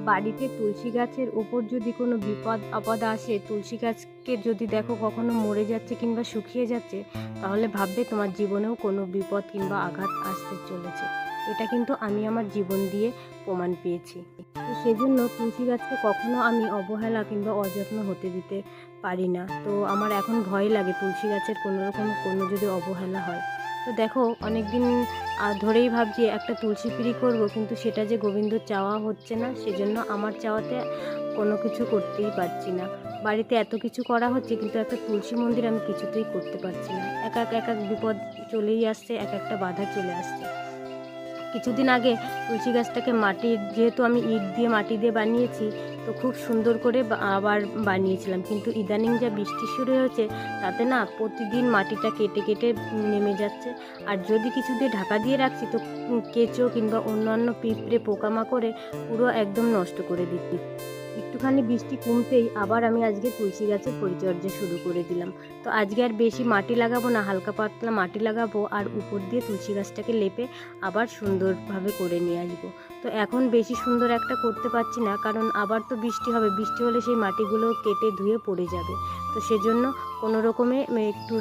বাড়িতে তুলসী গাছের ওপর যদি কোনো বিপদ আপদ আসে, তুলসী গাছকে যদি দেখো কখনো মরে যাচ্ছে কিংবা শুকিয়ে যাচ্ছে, তাহলে ভাববে তোমার জীবনেও কোনো বিপদ কিংবা আঘাত আসতে চলেছে। এটা কিন্তু আমি আমার জীবন দিয়ে প্রমাণ পেয়েছি। তো সেজন্য তুলসী গাছকে কখনো আমি অবহেলা কিংবা অযত্ন হতে দিতে পারি না। তো আমার এখন ভয় লাগে তুলসী গাছের কোনো যদি অবহেলা হয়। তো দেখো অনেক দিন ধরেই ভাবছি একটা তুলসী পিড়ি করব, কিন্তু সেটা যে গোবিন্দর চাওয়া হচ্ছে না, সেজন্য আমার চাওয়াতে কোনো কিছু করতেই পারছি না। বাড়িতে এত কিছু করা হচ্ছে, কিন্তু একটা তুলসী মন্দির আমি কিছুতেই করতে পারছি না। এক এক বিপদ চলেই আসছে, একটা বাধা চলে আসছে। কিছুদিন আগে তুলসী গাছটাকে যেহেতু আমি ইট দিয়ে মাটি দিয়ে বানিয়েছি, তো খুব সুন্দর করে আবার বানিয়েছিলাম, কিন্তু ইদানিং যা বৃষ্টি শুরু হয়েছে তাতে না প্রতিদিন মাটিটা কেটে কেটে নেমে যাচ্ছে। আর যদি কিছু দিয়ে ঢাকা দিয়ে রাখছি, তো কেঁচো কিংবা অন্যান্য পিঁপড়ে পোকামাকড়ে পুরো একদম নষ্ট করে দিচ্ছি। একটুখানি বৃষ্টি কমতেই আবার আমি আজকে তুলসী গাছের পরিচর্যা শুরু করে দিলাম। তো আজকে আর বেশি মাটি লাগাবো না, হালকা পাতলা মাটি লাগাবো, আর উপর দিয়ে তুলসী গাছটাকে লেপে আবার সুন্দরভাবে করে নিয়ে আসবো। তো এখন বেশি সুন্দর একটা করতে পারছি না, কারণ আবার তো বৃষ্টি হবে, বৃষ্টি হলে সেই মাটিগুলো কেটে ধুয়ে পড়ে যাবে। তো সেজন্য কোনো রকমে একটু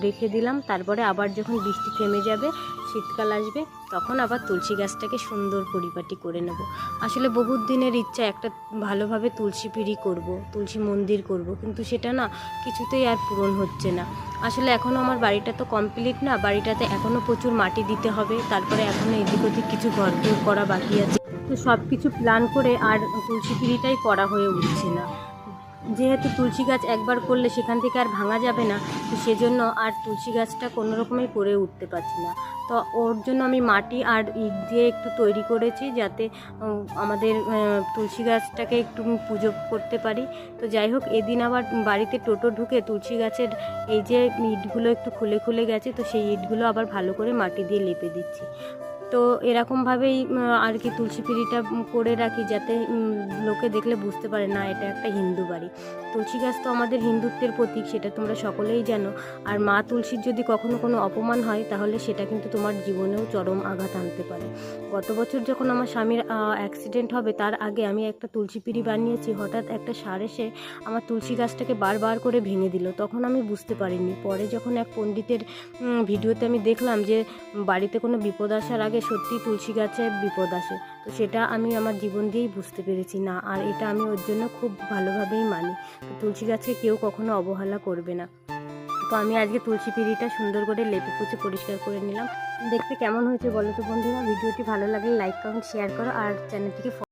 রেখে দিলাম। তারপরে আবার যখন বৃষ্টি থেমে যাবে, শীতকাল আসবে, তখন আবার তুলসী গাছটাকে সুন্দর পরিপাটি করে নেব। আসলে বহুত দিনের ইচ্ছা একটা ভালোভাবে তুলসী পিড়ি করব, তুলসী মন্দির করব, কিন্তু সেটা না কিছুতেই আর পূরণ হচ্ছে না। আসলে এখনও আমার বাড়িটা তো কমপ্লিট না, বাড়িটাতে এখনও প্রচুর মাটি দিতে হবে, তারপরে এখনও এদিক ওদিক কিছু ঘরদোর করা বাকি আছে। তো সব কিছু প্ল্যান করে আর তুলসী পিড়িটাই করা হয়ে উঠছে না। যেহেতু তুলসী গাছ একবার করলে সেখান থেকে আর ভাঙা যাবে না, তো সেজন্য আর তুলসী গাছটা কোনো রকমেই করে উঠতে পারছি না। তো ওর জন্য আমি মাটি আর ইট দিয়ে একটু তৈরি করেছি, যাতে আমাদের তুলসী গাছটাকে একটু পুজো করতে পারি। তো যাই হোক, এদিন আবার বাড়িতে টোটো ঢুকে তুলসী গাছের এই যে ইটগুলো একটু খুলে খুলে গেছে, তো সেই ইটগুলো আবার ভালো করে মাটি দিয়ে লেপে দিচ্ছি। তো এরকমভাবেই আর কি তুলসী পিড়িটা করে রাখি, যাতে লোকে দেখলে বুঝতে পারে না এটা একটা হিন্দু বাড়ি। তুলসী গাছ তো আমাদের হিন্দুত্বের প্রতীক, সেটা তোমরা সকলেই জানো। আর মা তুলসীর যদি কখনো কোনো অপমান হয়, তাহলে সেটা কিন্তু তোমার জীবনেও চরম আঘাত আনতে পারে। গত বছর যখন আমার স্বামীর অ্যাক্সিডেন্ট হবে, তার আগে আমি একটা তুলসী পিড়ি বানিয়েছি। হঠাৎ একটা ষাঁড় এসে আমার তুলসী গাছটাকে বারবার করে ভেঙে দিল। তখন আমি বুঝতে পারিনি। পরে যখন এক পণ্ডিতের ভিডিওতে আমি দেখলাম যে বাড়িতে কোনো বিপদ আসার আগে সত্যিই তুলসী গাছে বিপদ আসে, তো সেটা আমি আমার জীবন দিয়েই বুঝতে পেরেছি না। আর এটা আমি ওর জন্য খুব ভালোভাবেই মানি। তো তুলসী গাছে কেউ কখনো অবহেলা করবে না। তো আমি আজকে তুলসী পিড়িটা সুন্দর করে লেপে পুছে পরিষ্কার করে নিলাম। দেখতে কেমন হয়েছে বলো তো বন্ধুরা। ভিডিওটি ভালো লাগলে লাইক কমেন্ট শেয়ার করো, আর চ্যানেলটিকে